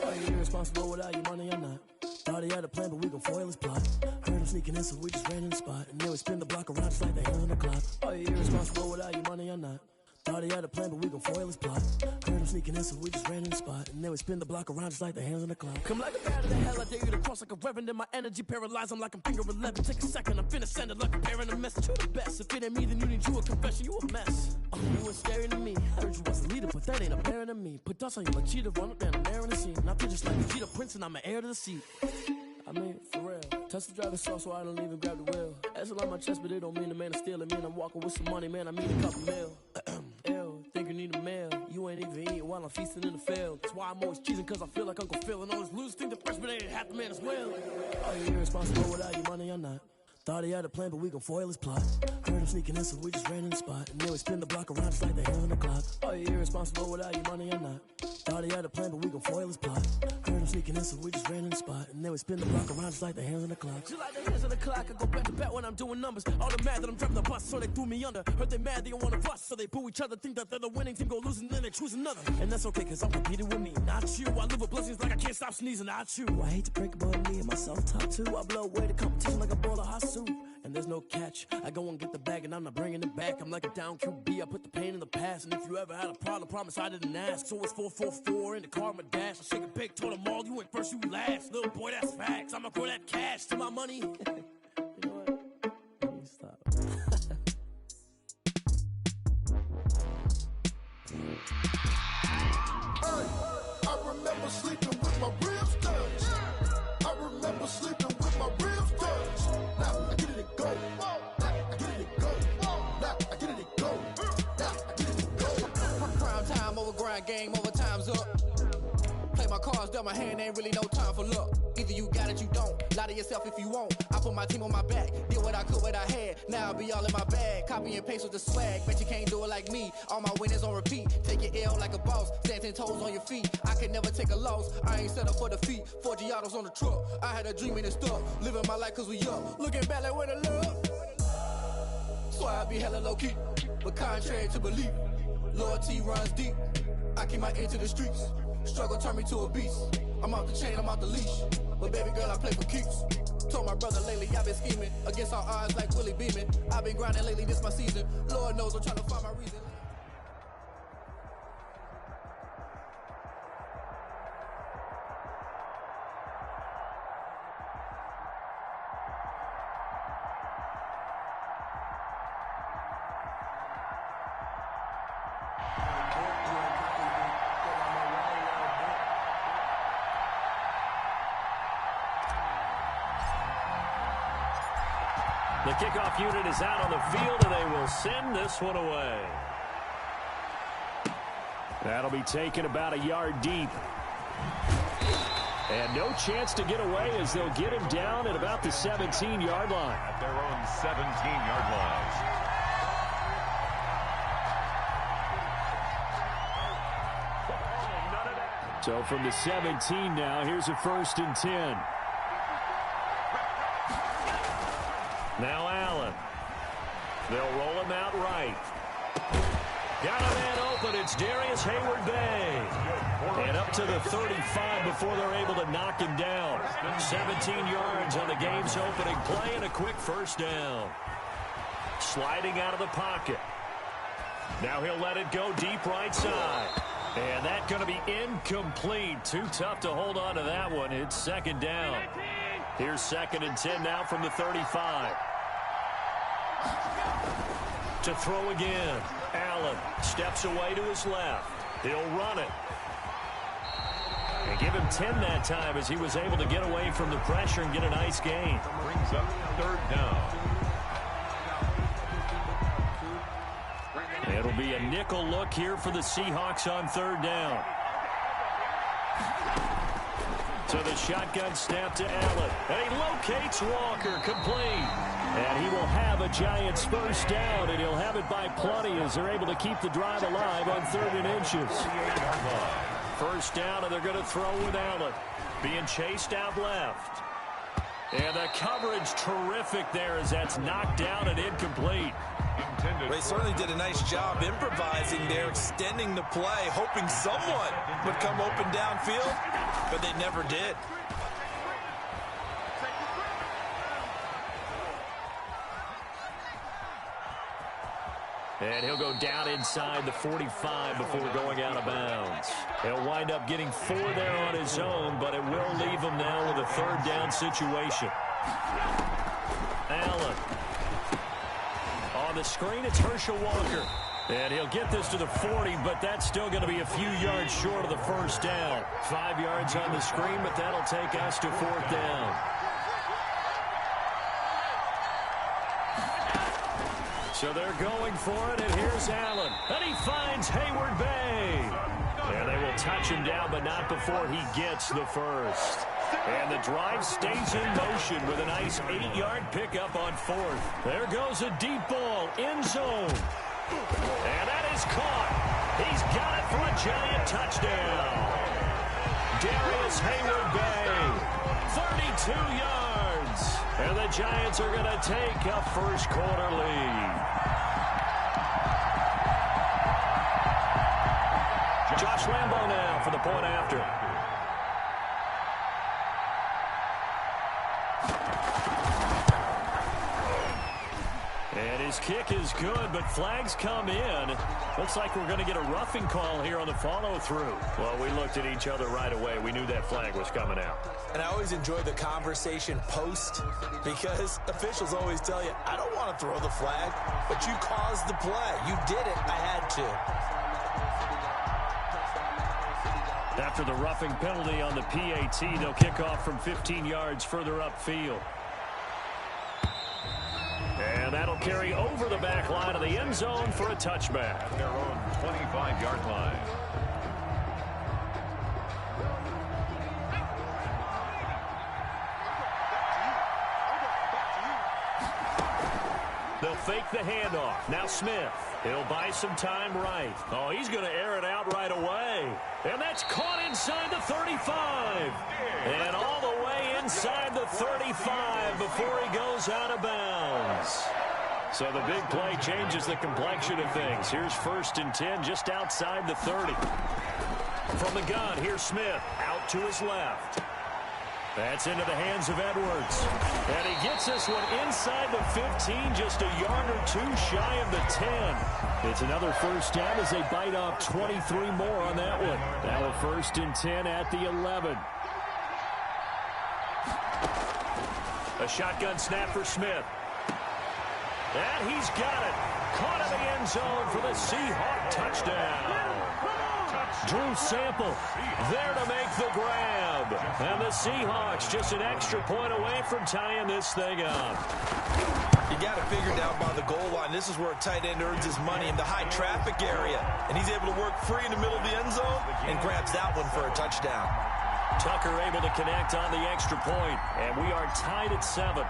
Are you irresponsible without your money or not? Thought he had a plan, but we gon' foil his plot. Heard him sneaking in, so we just ran in the spot. And then we spin the block around just like the hands on the clock. Are you irresponsible without your money or not? Thought he had a plan, but we gon' foil his plot. Heard him sneaking in, so we just ran in the spot. And then we spin the block around just like the hands on the clock. Come like a bat of the hell, I dare you to cross like a reverend. In my energy paralyzed, I'm like I'm finger 11. Take a second, I'm finna send it like a parent a message. You the best, if it ain't me, then you need you a confession. You a mess. Oh, you was scary to me. Heard you was the leader, but that ain't apparent to me. Put dust on you like cheetah, run up down the air in the scene. Now feel just like the cheetah prince, and I'm an heir to the seat. I mean, for real. Touch the driver's sauce so I don't even grab the wheel. That's on my chest, but it don't mean the man is stealing. Mean I'm walking with some money, man. I mean a couple mil. Ew, think you need a mail. You you ain't even eating while I'm feasting in the field. That's why I'm always cheesing, cause I feel like Uncle Phil. And all this loose think the freshman ain't half the man as well. Are you irresponsible without your money or not? Thought he had a plan, but we gon' foil his plot. Heard him sneaking in, so we just ran in the spot. And then we spin the block around just like the hair on the clock. Are you irresponsible without your money or not? Thought he had a plan, but we gon' foil his plot. Heard him sneaking in, so we just ran in the spot. And then we spin the block around just like the hands on the clock. Just like the hands on the clock, I go back to back when I'm doing numbers. All the mad that I'm driving the bus, so they threw me under. Heard they mad, they don't wanna bust, so they boo each other. Think that they're the winning team, go losing, then they choose another. And that's okay, cause I'm competing with me, not you. I live with blessings like I can't stop sneezing, not you. I hate to break it, but me and myself top two. I blow away the competition like a bowl of hot soup. And there's no catch. I go and get the bag and I'm not bringing it back. I'm like a down QB, I put the pain in the past. And if you ever had a problem, promise I didn't ask. So it's 4-4-4 in the car, my dash. I shake a big, told them all, you went first, you last. Little boy, that's facts. I'ma grow that cash to my money. You know what? Let me stop. I remember sleeping with my ribs touched. I remember sleeping with my ribs touched. Now I get it and go. Now I get it and go. Now I get it and go. Now I get it and go. Prime time over grind game, over time's up. Play my cards, dealt my hand, ain't really no time for luck. Either you got it, you don't. Lie to yourself if you won't. I put my team on my back, did what I could, what I had. Now I'll be all in my bag. Copy and paste with the swag. Bet you can't do it like me. All my winners on repeat. Take your L like a boss. Stand 10 toes on your feet. I can never take a loss. I ain't set up for defeat. 4 Giottos on the truck. I had a dream and it stuck. Living my life cause we up. Looking back like where the love. So I be hella low key. But contrary to belief, loyalty runs deep. I keep my ear to the streets. Struggle turned me to a beast. I'm off the chain, I'm off the leash. But baby girl, I play for keeps. Told my brother lately, I've been scheming. Against all odds like Willie Beeman. I've been grinding lately, this my season. Lord knows I'm trying to find my reason. The kickoff unit is out on the field, and they will send this one away. That'll be taken about a yard deep. And no chance to get away as they'll get him down at about the 17-yard line. At their own 17-yard line. So from the 17 now, here's a 1st and 10. Now Allen. They'll roll him out right. Got a man open. It's Darius Hayward-Bay. And up to the 35 before they're able to knock him down. 17 yards on the game's opening play and a quick 1st down. Sliding out of the pocket. Now he'll let it go deep right side. And that's going to be incomplete. Too tough to hold on to that one. It's 2nd down. Here's 2nd and 10 now from the 35. To throw again. Allen steps away to his left. He'll run it. And give him 10 that time as he was able to get away from the pressure and get a nice gain. Brings up 3rd down. It'll be a nickel look here for the Seahawks on 3rd down. So the shotgun snap to Allen. And he locates Walker, complete. And he will have a Giants 1st down, and he'll have it by plenty as they're able to keep the drive alive on 3rd and inches. 1st down, and they're going to throw with Allen. Being chased out left. And the coverage terrific there as that's knocked down and incomplete. They certainly did a nice job improvising there, extending the play, hoping someone would come open downfield, but they never did. And he'll go down inside the 45 before going out of bounds. He'll wind up getting 4 there on his own, but it will leave him now with a 3rd down situation. Allen. On the screen, it's Herschel Walker. And he'll get this to the 40, but that's still going to be a few yards short of the 1st down. 5 yards on the screen, but that'll take us to 4th down. So they're going for it, and here's Allen. And he finds Hayward Bay. And they will touch him down, but not before he gets the first. And the drive stays in motion with a nice 8-yard pickup on fourth. There goes a deep ball, end zone. And that is caught. He's got it for a Giant touchdown. Darius Hayward Bay, 32 yards. And the Giants are going to take a first quarter lead. Josh Lambo now for the point after. And his kick is good, but flags come in. Looks like we're going to get a roughing call here on the follow-through. Well, we looked at each other right away. We knew that flag was coming out. And I always enjoy the conversation post because officials always tell you, I don't want to throw the flag, but you caused the play. You did it. I had to. After the roughing penalty on the PAT, they'll kick off from 15 yards further upfield. And that'll carry over the back line of the end zone for a touchback. At their own 25-yard line. They'll fake the handoff. Now Smith. He'll buy some time right. Oh, he's going to air it out right away. And that's caught inside the 35. And all the way inside the 35 before he goes out of bounds. So the big play changes the complexion of things. Here's 1st and 10 just outside the 30. From the gun, here's Smith out to his left. That's into the hands of Edwards. And he gets this one inside the 15, just a yard or two shy of the 10. It's another first down as they bite off 23 more on that one. Now a 1st and 10 at the 11. A shotgun snap for Smith. And he's got it. Caught in the end zone for the Seahawk touchdown. Drew Sample there to make the grab. And the Seahawks just an extra point away from tying this thing up. You got it figured out by the goal line. This is where a tight end earns his money in the high traffic area. And he's able to work free in the middle of the end zone and grabs that one for a touchdown. Tucker able to connect on the extra point. And we are tied at 7.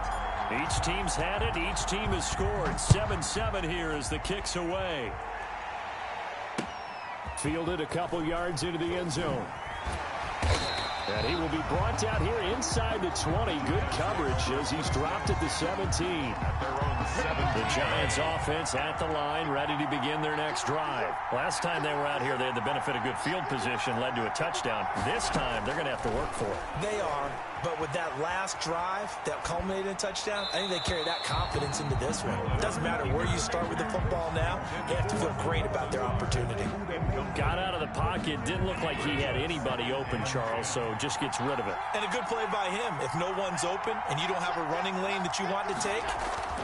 Each team's had it. Each team has scored. 7-7 here as the kick's away. Fielded a couple yards into the end zone. And he will be brought down here inside the 20. Good coverage as he's dropped at the 17. The Giants offense at the line, ready to begin their next drive. Last time they were out here, they had the benefit of good field position, led to a touchdown. This time, they're going to have to work for it. They are, but with that last drive that culminated in a touchdown, I think they carry that confidence into this one. It doesn't matter where you start with the football now. They have to feel great about their opportunity. Got out of the pocket. Didn't look like he had anybody open, Charles, so just gets rid of it. And a good play by him. If no one's open and you don't have a running lane that you want to take,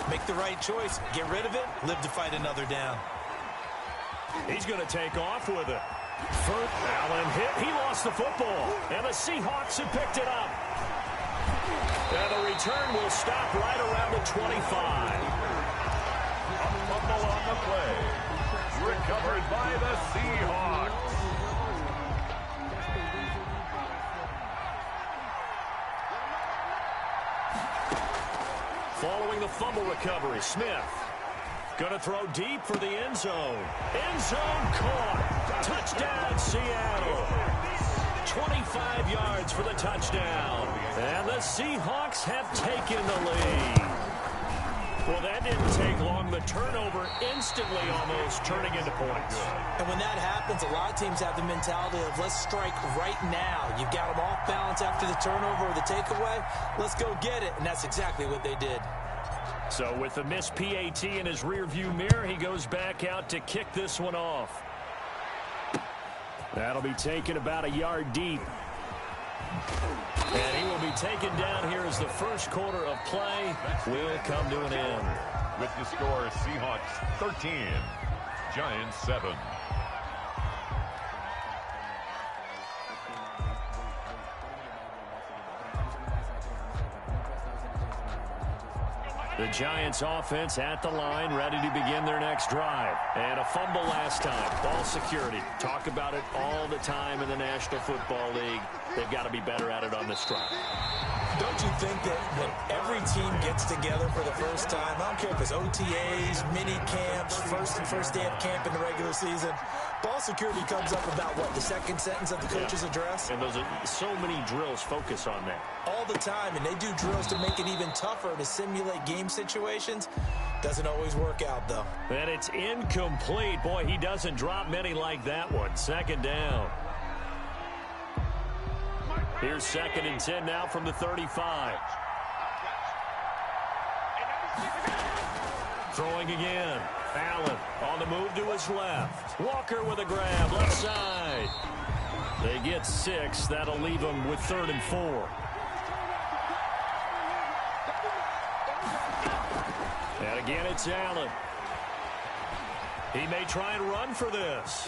make the right choice. Get rid of it. Live to fight another down. He's going to take off with it. First, Allen hit. He lost the football. And the Seahawks have picked it up. And the return will stop right around the 25. A fumble on the play. Recovered by the Seahawks. Following the fumble recovery, Smith going to throw deep for the end zone. End zone caught. Touchdown, Seattle. 25 yards for the touchdown. And the Seahawks have taken the lead. Well, that didn't take long. The turnover instantly almost turning into points. And when that happens, a lot of teams have the mentality of let's strike right now. You've got them off balance after the turnover or the takeaway. Let's go get it. And that's exactly what they did. So with the missed PAT in his rearview mirror, he goes back out to kick this one off. That'll be taken about a yard deep. And he will be taken down here as the first quarter of play will come to an end. With the score, Seahawks 13, Giants 7. The Giants offense at the line, ready to begin their next drive. And a fumble last time. Ball security. Talk about it all the time in the National Football League. They've got to be better at it on this drive. Don't you think that when every team gets together for the first time, I don't care if it's OTAs, mini camps, first day of camp in the regular season, ball security comes up about, what, the second sentence of the coach's address? And those are so many drills focus on that. All the time, and they do drills to make it even tougher to simulate game situations. Doesn't always work out, though. And it's incomplete. Boy, he doesn't drop many like that one. Second down. Here's 2nd and 10 now from the 35. Throwing again. Allen on the move to his left. Walker with a grab, left side. They get 6. That'll leave them with 3rd and 4. And again, it's Allen. He may try and run for this.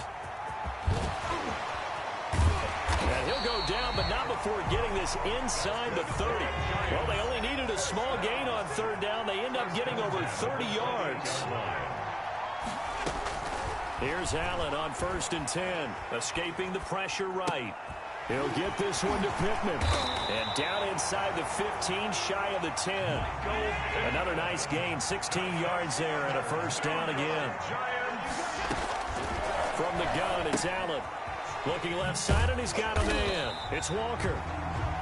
And he'll go down, but not before getting this inside the 30. Well, they only needed a small gain on 3rd down. They end up getting over 30 yards. Here's Allen on 1st and 10, escaping the pressure right. He'll get this one to Pittman. And down inside the 15, shy of the 10. Another nice gain, 16 yards there, and a 1st down again. From the gun, it's Allen. Looking left side, and he's got a man. It's Walker.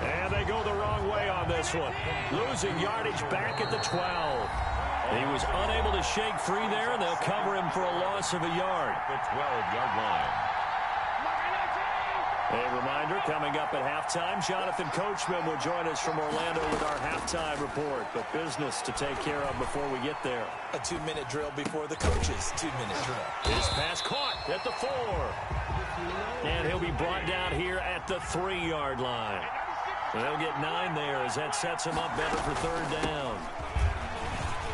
And they go the wrong way on this one. Losing yardage back at the 12. He was unable to shake free there, and they'll cover him for a loss of a yard. The 12-yard line. A reminder, coming up at halftime, Jonathan Coachman will join us from Orlando with our halftime report. But business to take care of before we get there. A 2-minute drill before the coach's 2-minute drill. His pass caught at the 4. And he'll be brought down here at the 3-yard line. They'll get 9 there as that sets him up better for 3rd down.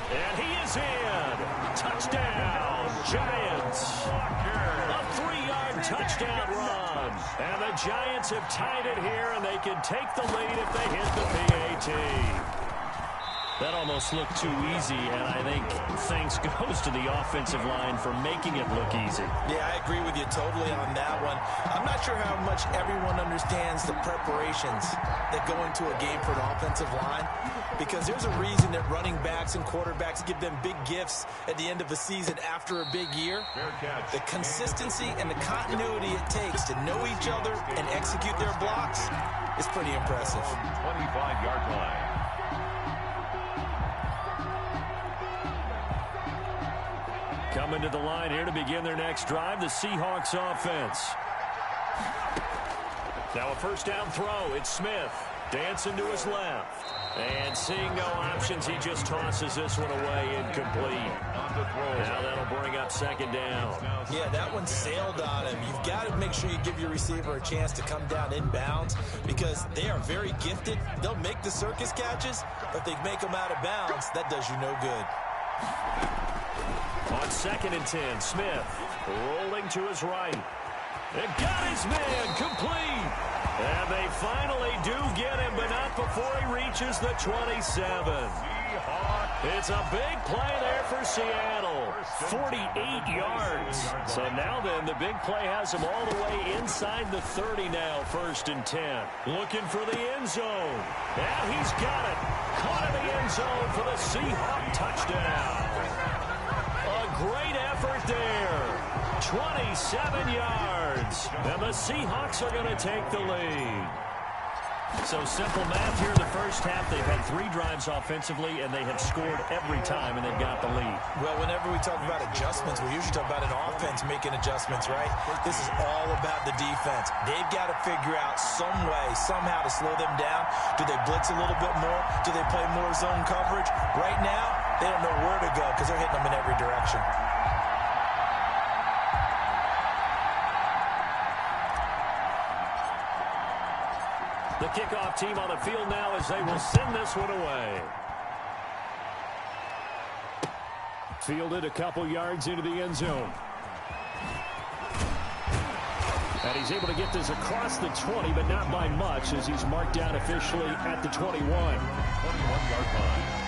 And he is in. Touchdown, Giants. A 3-yard touchdown run. And the Giants have tied it here, and they can take the lead if they hit the PAT. That almost looked too easy, and I think thanks goes to the offensive line for making it look easy. Yeah, I agree with you totally on that one. I'm not sure how much everyone understands the preparations that go into a game for an offensive line, because there's a reason that running backs and quarterbacks give them big gifts at the end of the season after a big year. The consistency and the continuity it takes to know each other and execute their blocks is pretty impressive. 25-yard line. Coming to the line here to begin their next drive, the Seahawks offense. Now a 1st down throw. It's Smith. Dancing to his left. And seeing no options, he just tosses this one away incomplete. Now that'll bring up 2nd down. Yeah, that one sailed on him. You've got to make sure you give your receiver a chance to come down inbounds because they are very gifted. They'll make the circus catches, but if they make them out of bounds, that does you no good. On 2nd and 10, Smith rolling to his right. They've got his man complete. And they finally do get him, but not before he reaches the 27. It's a big play there for Seattle. 48 yards. So now then, the big play has him all the way inside the 30 now, 1st and 10. Looking for the end zone. And he's got it. Caught in the end zone for the Seahawk touchdown. A great effort there. 27 yards. And the Seahawks are going to take the lead. So simple math here in the first half. They've had 3 drives offensively, and they have scored every time, and they've got the lead. Well, whenever we talk about adjustments, we usually talk about an offense making adjustments, right? This is all about the defense. They've got to figure out some way, somehow to slow them down. Do they blitz a little bit more? Do they play more zone coverage? Right now, they don't know where to go because they're hitting them in every direction. The kickoff team on the field now as they will send this one away. Fielded a couple yards into the end zone. And he's able to get this across the 20, but not by much as he's marked down officially at the 21. 21-yard line.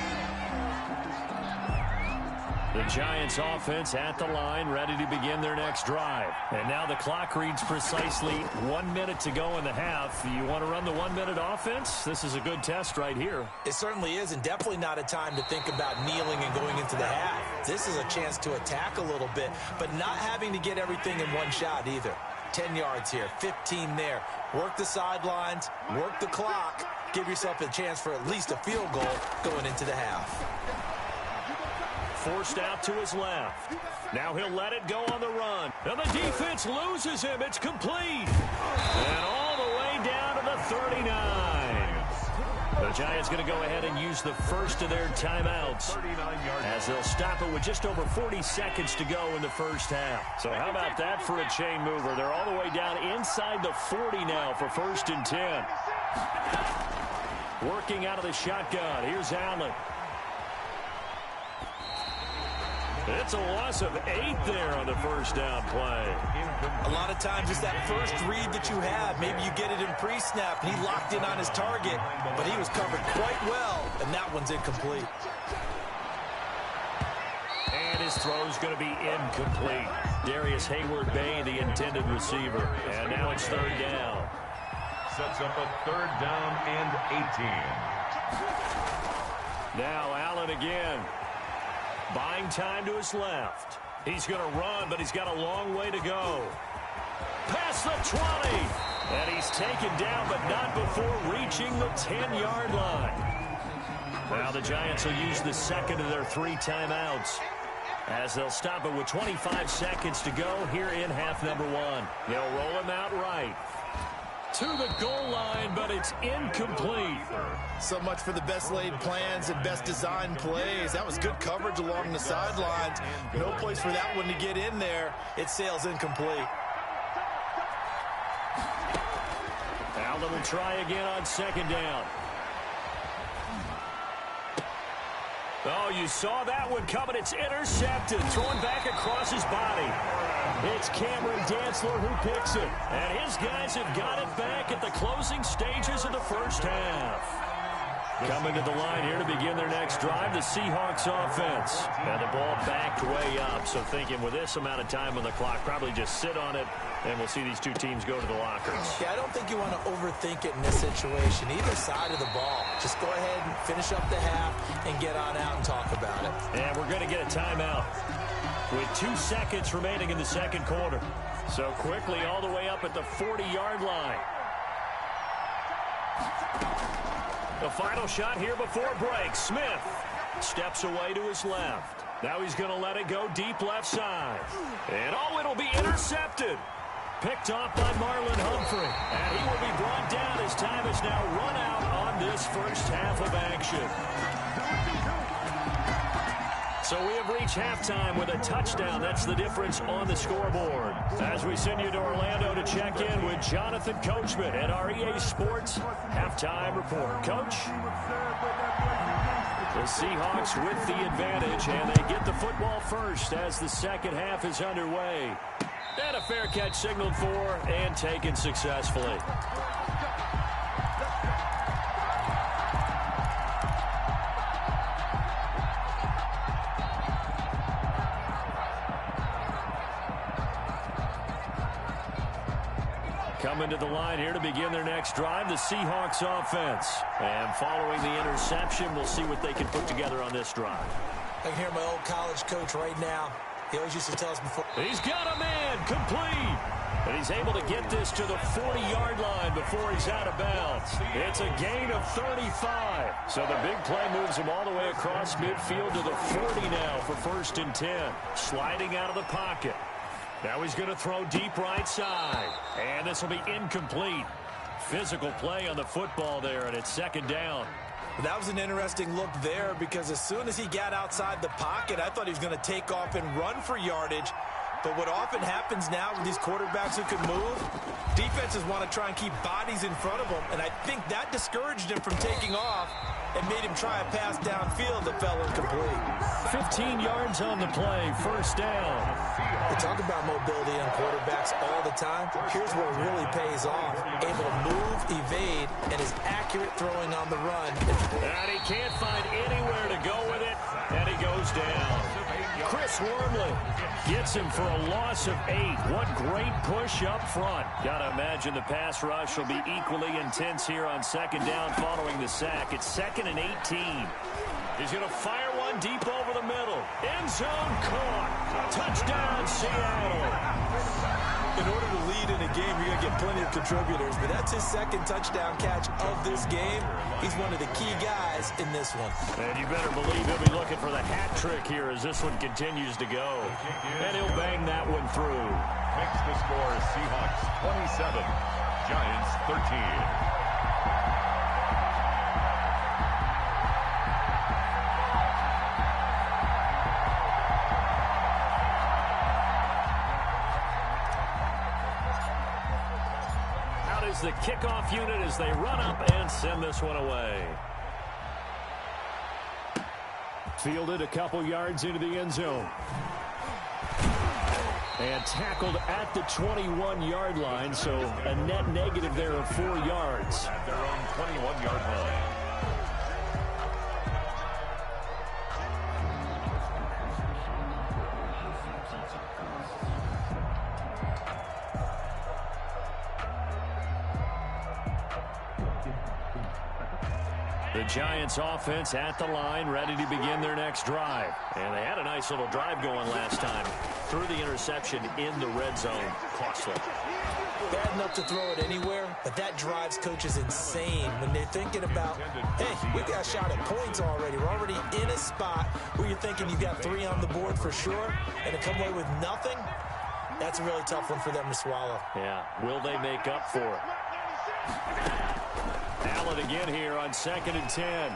The Giants offense at the line, ready to begin their next drive. And now the clock reads precisely 1 minute to go in the half. You want to run the 1 minute offense? This is a good test right here. It certainly is, and definitely not a time to think about kneeling and going into the half. This is a chance to attack a little bit, but not having to get everything in one shot either. 10 yards here, 15 there. Work the sidelines, work the clock. Give yourself a chance for at least a field goal going into the half. Forced out to his left. Now he'll let it go on the run. And the defense loses him. It's complete. And all the way down to the 39. The Giants going to go ahead and use the first of their timeouts as they'll stop it with just over 40 seconds to go in the first half. So how about that for a chain mover? They're all the way down inside the 40 now for 1st and 10. Working out of the shotgun. Here's Allen. It's a loss of 8 there on the first down play. A lot of times it's that first read that you have. Maybe you get it in pre-snap. He locked in on his target, but he was covered quite well, and that one's incomplete. And his throw's going to be incomplete. Darius Hayward-Bay, the intended receiver. And now it's 3rd down. Sets up a 3rd down and 18. Now Allen again. Buying time to his left. He's going to run, but he's got a long way to go. Past the 20. And he's taken down, but not before reaching the 10-yard line. Now the Giants will use the second of their 3 timeouts as they'll stop it with 25 seconds to go here in half number 1. They'll roll him out right to the goal line, but it's incomplete. So much for the best laid plans and best designed plays. That was good coverage along the sidelines. No place for that one to get in there. It sails incomplete. Allen will try again on 2nd down. Oh, you saw that one coming. It's intercepted. Thrown back across his body. It's Cameron Dantzler who picks it. And his guys have got it back at the closing stages of the first half. Coming to the line here to begin their next drive, the Seahawks offense. And the ball backed way up, so thinking with this amount of time on the clock, probably just sit on it, and we'll see these two teams go to the lockers. Yeah, I don't think you want to overthink it in this situation. Either side of the ball. Just go ahead and finish up the half and get on out and talk about it. And we're going to get a timeout with 2 seconds remaining in the second quarter. So quickly all the way up at the 40-yard line. The final shot here before break. Smith steps away to his left. Now he's going to let it go deep left side. And oh, it'll be intercepted. Picked off by Marlon Humphrey. And he will be brought down as time is now run out on this first half of action. So we have reached halftime with a touchdown. That's the difference on the scoreboard. As we send you to Orlando to check in with Jonathan Coachman at our EA Sports Halftime Report. Coach? The Seahawks with the advantage, and they get the football first as the second half is underway. And a fair catch signaled for and taken successfully. Coming to the line here to begin their next drive, the Seahawks offense. And following the interception, we'll see what they can put together on this drive. I can hear my old college coach right now. He always used to tell us before. He's got a man, complete. And he's able to get this to the 40-yard line before he's out of bounds. It's a gain of 35. So the big play moves him all the way across midfield to the 40 now for 1st and 10. Sliding out of the pocket. Now he's going to throw deep right side. And this will be incomplete. Physical play on the football there, and it's 2nd down. That was an interesting look there because as soon as he got outside the pocket, I thought he was going to take off and run for yardage. But what often happens now with these quarterbacks who can move, defenses want to try and keep bodies in front of them. And I think that discouraged him from taking off and made him try a pass downfield that fell incomplete. 15 yards on the play, 1st down. We talk about mobility on quarterbacks all the time. Here's where it really pays off. Able to move, evade, and is accurate throwing on the run. And he can't find anywhere to go with it. goes down. Chris Wormley gets him for a loss of 8. What great push up front. Got to imagine the pass rush will be equally intense here on second down following the sack. It's 2nd and 18. He's going to fire one deep over the middle. End zone caught. Touchdown, Seattle. In order to lead in a game, you're going to get plenty of contributors, but that's his 2nd touchdown catch of this game. He's one of the key guys in this one. And you better believe he'll be looking for the hat trick here as this one continues to go. And he'll bang that one through. Makes the score Seahawks 27, Giants 13. The kickoff unit as they run up and send this one away. Fielded a couple yards into the end zone. And tackled at the 21-yard line, so a net negative there of 4 yards. At their own 21-yard line. The Giants offense at the line, ready to begin their next drive. And they had a nice little drive going last time. Threw the interception in the red zone. Costly. Bad enough to throw it anywhere, but that drives coaches insane when they're thinking about, hey, we got a shot at points already. We're already in a spot where you're thinking you got 3 on the board for sure, and to come away with nothing, that's a really tough one for them to swallow. Yeah, will they make up for it? Allen again here on 2nd and 10.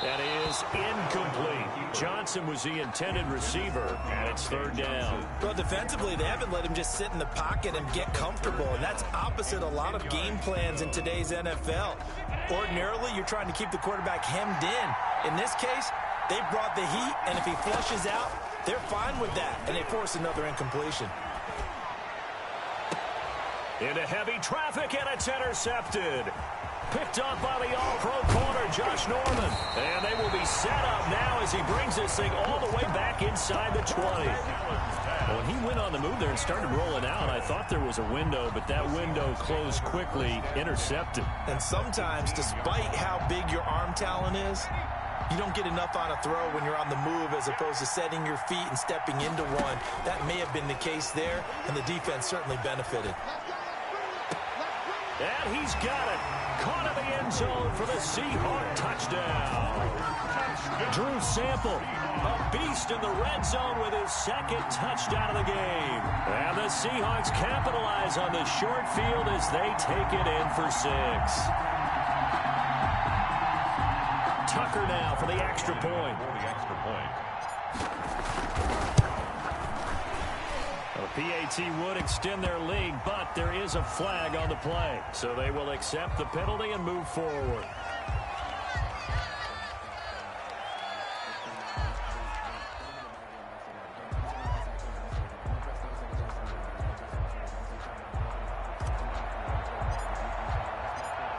That is incomplete. Johnson was the intended receiver, and it's 3rd down. Well, defensively, they haven't let him just sit in the pocket and get comfortable, and that's opposite a lot of game plans in today's NFL. Ordinarily, you're trying to keep the quarterback hemmed in. In this case, they brought the heat, and if he flushes out, they're fine with that, and they force another incompletion. Into heavy traffic, and it's intercepted. Picked up by the all-pro corner, Josh Norman. And they will be set up now as he brings this thing all the way back inside the 20. When he went on the move there and started rolling out, I thought there was a window, but that window closed quickly, intercepted. And sometimes, despite how big your arm talent is, you don't get enough on a throw when you're on the move as opposed to setting your feet and stepping into one. That may have been the case there, and the defense certainly benefited. And he's got it. Caught in the end zone for the Seahawk touchdown. Drew Sample, a beast in the red zone with his 2nd touchdown of the game. And the Seahawks capitalize on the short field as they take it in for 6. Tucker now for the extra point. The PAT would extend their lead, but there is a flag on the play. So they will accept the penalty and move forward.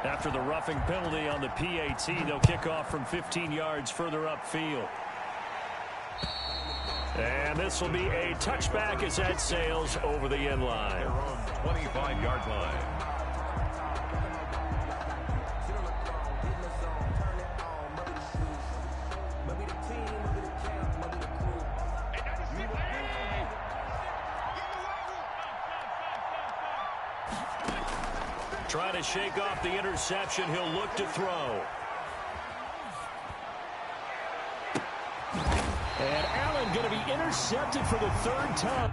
After the roughing penalty on the PAT, they'll kick off from 15 yards further upfield. And this will be a touchback as that sails over the end line. Their own 25-yard line. Trying to shake off the interception. He'll look to throw. And Allen going to be intercepted for the 3rd time.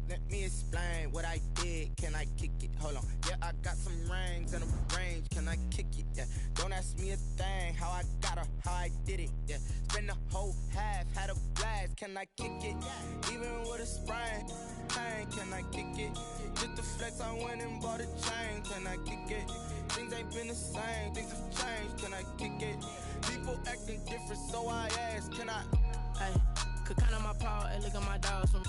Let me explain what I did. Can I kick it? Hold on. Yeah, I got some rings and a range. Can I kick it? Yeah. Don't ask me a thing. How I got her, how I did it. Yeah. Spend the whole half, had a blast. Can I kick it? Even with a sprain. Pain, can I kick it? Just the flex, I went and bought a chain. Can I kick it? Things ain't been the same. Things have changed. Can I kick it? People acting different, so I ask. Can I? Hey, could count on my power. Hey, look at my dogs from.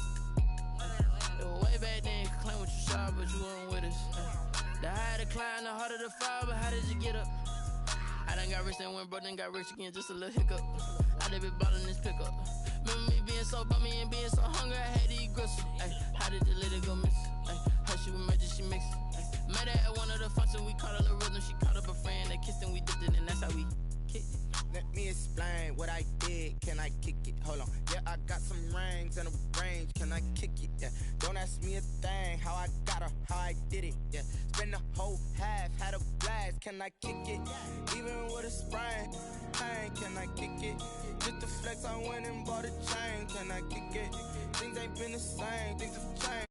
It was way back then, could claim what you saw, but you weren't with us. The higher the climb, the harder the fall, but how did you get up? I done got rich and went broke, then got rich again, just a little hiccup. I done been ballin' this pickup. Remember me being so bummy and being so hungry, I had to eat gristle. Ay, how did the lady go miss? Ay, her she was magic, she mixed. Met her at one of the functions, we caught a little rhythm, she caught up a friend, they kissed and we dipped it, and that's how we kicked it. Let me explain what I did. Can I kick it? Hold on. Yeah, I got some rings and a range. Can I kick it? Yeah. Don't ask me a thing. How I got her, how I did it. Yeah. Spend the whole half, had a blast. Can I kick it? Even with a sprain. Pain, can I kick it? Just the flex, I went and bought a chain. Can I kick it? Things ain't been the same. Things have changed.